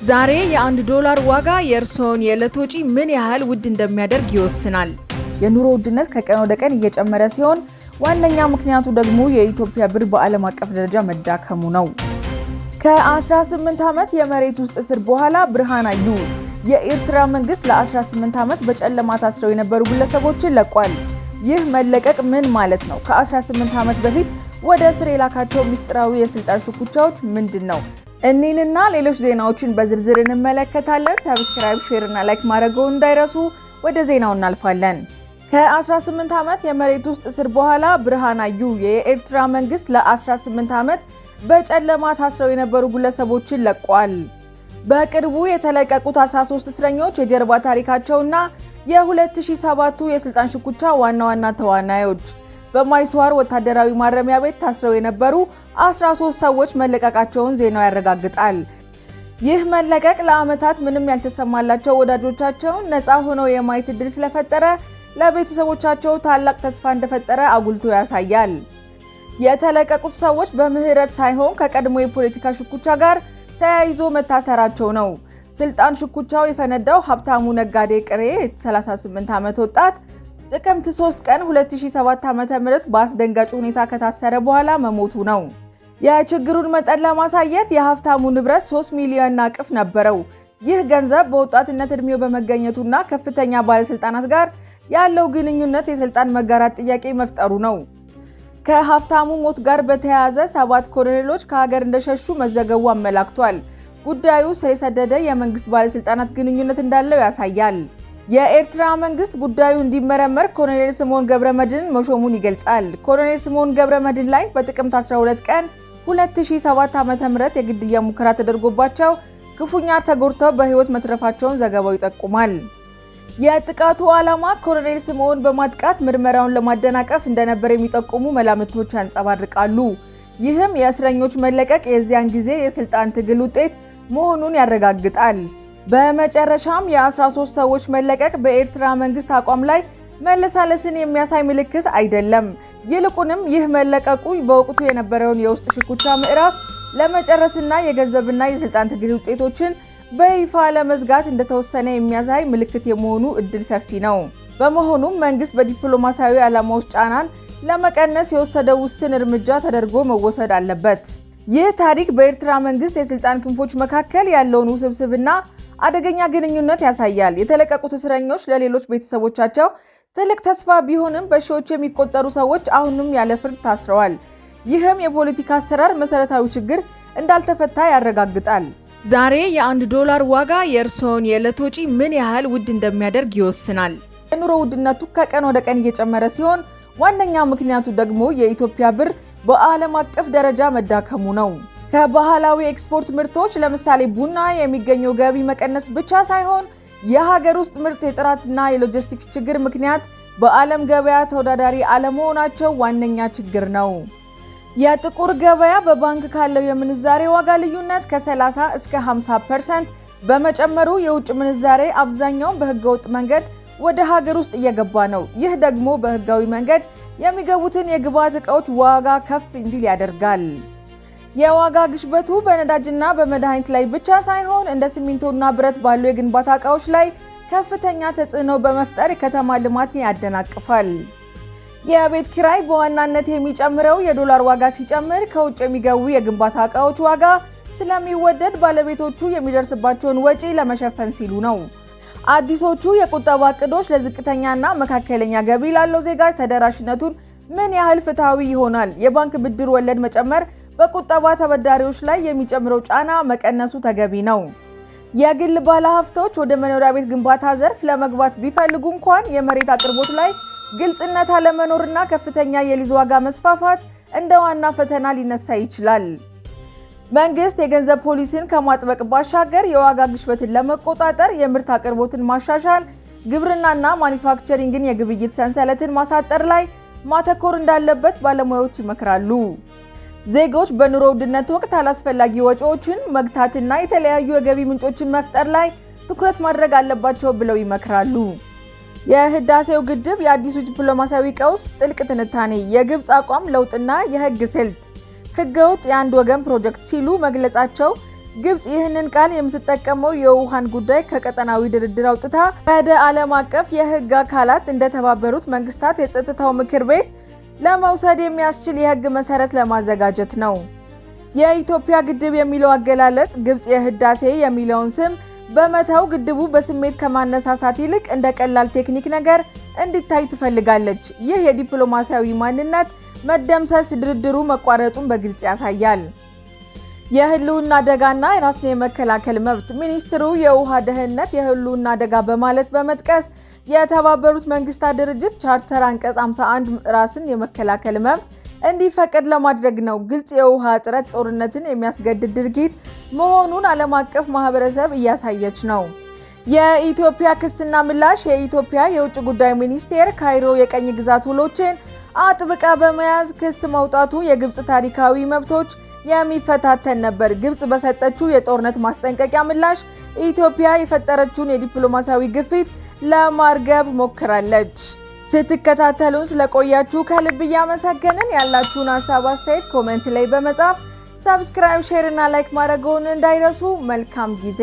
ዛሬ የ$1 ዋጋ የእርስዎን የዕለት ወጪ ምን ያህል ውድ እንደሚያደርግ ይወስናል። የኑሮ ውድነት ከቀን ወደ ቀን እየጨመረ ሲሆን ዋነኛ ምክንያቱ ደግሞ የኢትዮጵያ ብር በዓለም አቀፍ ደረጃ መዳከሙ ነው። ከ18 ዓመት የመሬት ውስጥ እስር በኋላ ብርሃን አዩ። የኤርትራ መንግስት ለ18 ዓመት በጨለማ ታስረው የነበሩ ግለሰቦችን ለቋል። ይህ መለቀቅ ምን ማለት ነው? ከ18 ዓመት በፊት ወደ እስር የላካቸው ምስጢራዊ የስልጣን ሽኩቻዎች ምንድን ነው? እኒህንና ሌሎች ዜናዎችን በዝርዝር እንመለከታለን። ሰብስክራይብ፣ ሼር እና ላይክ ማድረግዎን እንዳይረሱ። ወደ ዜናው እናልፋለን። ከ18 ዓመት የመሬት ውስጥ እስር በኋላ ብርሃን አዩ። የኤርትራ መንግስት ለ18 ዓመት በጨለማ ታስረው የነበሩ ግለሰቦችን ለቋል። በቅርቡ የተለቀቁት 13 እስረኞች የጀርባ ታሪካቸውና የ2007ቱ የስልጣን ሽኩቻ ዋና ዋና ተዋናዮች። በማይስዋር ወታደራዊ ማረሚያ ቤት ታስረው የነበሩ 13 ሰዎች መለቀቃቸውን ዜናው ያረጋግጣል። ይህ መለቀቅ ለዓመታት ምንም ያልተሰማላቸው ወዳጆቻቸውን ነፃ ሆነው የማየት ዕድል ስለፈጠረ ለቤተሰቦቻቸው ታላቅ ተስፋ እንደፈጠረ አጉልቶ ያሳያል። የተለቀቁት ሰዎች በምህረት ሳይሆን ከቀድሞ የፖለቲካ ሽኩቻ ጋር ተያይዞ መታሰራቸው ነው። ስልጣን ሽኩቻው የፈነዳው ሀብታሙ ነጋዴ ቅሬ 38 ዓመት ወጣት ጥቅምት 3 ቀን 2007 ዓ.ም በአስደንጋጭ ሁኔታ ከታሰረ በኋላ መሞቱ ነው። የችግሩን መጠን ለማሳየት የሀብታሙ ንብረት 3 ሚሊዮን ናቅፍ ነበረው። ይህ ገንዘብ በወጣትነት ዕድሜው በመገኘቱና ከፍተኛ ባለስልጣናት ጋር ያለው ግንኙነት የስልጣን መጋራት ጥያቄ መፍጠሩ ነው። ከሀብታሙ ሞት ጋር በተያያዘ 7 ኮሎኔሎች ከሀገር እንደሸሹ መዘገቡ አመላክቷል። ጉዳዩ ስር የሰደደ የመንግስት ባለስልጣናት ግንኙነት እንዳለው ያሳያል። የኤርትራ መንግስት ጉዳዩ እንዲመረመር ኮሎኔል ስምዖን ገብረመድህን መሾሙን ይገልጻል። ኮሎኔል ስምዖን ገብረመድህን ላይ በጥቅምት 12 ቀን 2007 ዓ.ም የግድያ ሙከራ ተደርጎባቸው ክፉኛ ተጎድተው በህይወት መትረፋቸውን ዘገባው ይጠቁማል። የጥቃቱ ዓላማ ኮሎኔል ስምዖን በማጥቃት ምርመራውን ለማደናቀፍ እንደነበር የሚጠቁሙ መላምቶች ያንጸባርቃሉ። ይህም የእስረኞች መለቀቅ የዚያን ጊዜ የስልጣን ትግል ውጤት መሆኑን ያረጋግጣል። በመጨረሻም የ13 ሰዎች መለቀቅ በኤርትራ መንግስት አቋም ላይ መለሳለስን የሚያሳይ ምልክት አይደለም። ይልቁንም ይህ መለቀቁ በወቅቱ የነበረውን የውስጥ ሽኩቻ ምዕራፍ ለመጨረስና የገንዘብና የስልጣን ትግል ውጤቶችን በይፋ ለመዝጋት እንደተወሰነ የሚያሳይ ምልክት የመሆኑ እድል ሰፊ ነው። በመሆኑም መንግስት በዲፕሎማሲያዊ ዓላማዎች ጫናን ለመቀነስ የወሰደው ውስን እርምጃ ተደርጎ መወሰድ አለበት። ይህ ታሪክ በኤርትራ መንግስት የስልጣን ክንፎች መካከል ያለውን ውስብስብና አደገኛ ግንኙነት ያሳያል። የተለቀቁት እስረኞች ለሌሎች ቤተሰቦቻቸው ትልቅ ተስፋ ቢሆንም በሺዎች የሚቆጠሩ ሰዎች አሁንም ያለ ፍርድ ታስረዋል። ይህም የፖለቲካ አሰራር መሰረታዊ ችግር እንዳልተፈታ ያረጋግጣል። ዛሬ የ$1 ዋጋ የእርስዎን የዕለት ወጪ ምን ያህል ውድ እንደሚያደርግ ይወስናል። የኑሮ ውድነቱ ከቀን ወደ ቀን እየጨመረ ሲሆን ዋነኛ ምክንያቱ ደግሞ የኢትዮጵያ ብር በዓለም አቀፍ ደረጃ መዳከሙ ነው። ከባህላዊ ኤክስፖርት ምርቶች ለምሳሌ ቡና የሚገኘው ገቢ መቀነስ ብቻ ሳይሆን የሀገር ውስጥ ምርት የጥራትና የሎጂስቲክስ ችግር ምክንያት በዓለም ገበያ ተወዳዳሪ አለመሆናቸው ዋነኛ ችግር ነው። የጥቁር ገበያ በባንክ ካለው የምንዛሬ ዋጋ ልዩነት ከ30 እስከ 50% በመጨመሩ የውጭ ምንዛሬ አብዛኛውን በህገወጥ መንገድ ወደ ሀገር ውስጥ እየገባ ነው። ይህ ደግሞ በህጋዊ መንገድ የሚገቡትን የግብአት ዕቃዎች ዋጋ ከፍ እንዲል ያደርጋል። የዋጋ ግሽበቱ በነዳጅና በመድኃኒት ላይ ብቻ ሳይሆን እንደ ሲሚንቶና ብረት ባሉ የግንባታ ዕቃዎች ላይ ከፍተኛ ተጽዕኖ በመፍጠር የከተማ ልማትን ያደናቅፋል። የቤት ኪራይ በዋናነት የሚጨምረው የዶላር ዋጋ ሲጨምር ከውጭ የሚገቡ የግንባታ ዕቃዎች ዋጋ ስለሚወደድ ባለቤቶቹ የሚደርስባቸውን ወጪ ለመሸፈን ሲሉ ነው። አዲሶቹ የቁጠባ ዕቅዶች ለዝቅተኛና መካከለኛ ገቢ ላለው ዜጋ ተደራሽነቱን ምን ያህል ፍትሃዊ ይሆናል? የባንክ ብድር ወለድ መጨመር በቁጠባ ተበዳሪዎች ላይ የሚጨምረው ጫና መቀነሱ ተገቢ ነው። የግል ባለሀብቶች ወደ መኖሪያ ቤት ግንባታ ዘርፍ ለመግባት ቢፈልጉ እንኳን የመሬት አቅርቦት ላይ ግልጽነት አለመኖርና ከፍተኛ የሊዝ ዋጋ መስፋፋት እንደ ዋና ፈተና ሊነሳ ይችላል። መንግስት የገንዘብ ፖሊሲን ከማጥበቅ ባሻገር የዋጋ ግሽበትን ለመቆጣጠር የምርት አቅርቦትን ማሻሻል፣ ግብርናና ማኒፋክቸሪንግን የግብይት ሰንሰለትን ማሳጠር ላይ ማተኮር እንዳለበት ባለሙያዎች ይመክራሉ። ዜጎች በኑሮ ውድነት ወቅት አላስፈላጊ ወጪዎችን መግታትና የተለያዩ የገቢ ምንጮችን መፍጠር ላይ ትኩረት ማድረግ አለባቸው ብለው ይመክራሉ። የህዳሴው ግድብ የአዲሱ ዲፕሎማሲያዊ ቀውስ ጥልቅ ትንታኔ፣ የግብጽ አቋም ለውጥና የህግ ስልት ህገወጥ የአንድ ወገን ፕሮጀክት ሲሉ መግለጻቸው ግብጽ ይህንን ቃል የምትጠቀመው የውሃን ጉዳይ ከቀጠናዊ ድርድር አውጥታ ወደ ዓለም አቀፍ የሕግ አካላት እንደተባበሩት መንግስታት የጸጥታው ምክር ቤት ለመውሰድ የሚያስችል የሕግ መሰረት ለማዘጋጀት ነው። የኢትዮጵያ ግድብ የሚለው አገላለጽ ግብጽ የህዳሴ የሚለውን ስም በመተው ግድቡ በስሜት ከማነሳሳት ይልቅ እንደ ቀላል ቴክኒክ ነገር እንዲታይ ትፈልጋለች። ይህ የዲፕሎማሲያዊ ማንነት መደምሰስ ድርድሩ መቋረጡን በግልጽ ያሳያል። የህልውና አደጋና የራስን የመከላከል መብት ሚኒስትሩ የውሃ ደህንነት የህልውና አደጋ በማለት በመጥቀስ የተባበሩት መንግስታት ድርጅት ቻርተር አንቀጽ 51 ራስን የመከላከል መብት እንዲፈቀድ ለማድረግ ነው። ግልጽ የውሃ እጥረት ጦርነትን የሚያስገድድ ድርጊት መሆኑን ዓለም አቀፍ ማህበረሰብ እያሳየች ነው። የኢትዮጵያ ክስና ምላሽ የኢትዮጵያ የውጭ ጉዳይ ሚኒስቴር ካይሮ የቀኝ ግዛት ውሎችን አጥብቃ በመያዝ ክስ መውጣቱ የግብጽ ታሪካዊ መብቶች የሚፈታተን ነበር። ግብጽ በሰጠችው የጦርነት ማስጠንቀቂያ ምላሽ ኢትዮጵያ የፈጠረችውን የዲፕሎማሲያዊ ግፊት ለማርገብ ሞክራለች። ስትከታተሉን ስለቆያችሁ ከልብ እያመሰገንን ያላችሁን ሀሳብ አስተያየት ኮሜንት ላይ በመጻፍ ሰብስክራይብ፣ ሼር እና ላይክ ማድረግዎን እንዳይረሱ። መልካም ጊዜ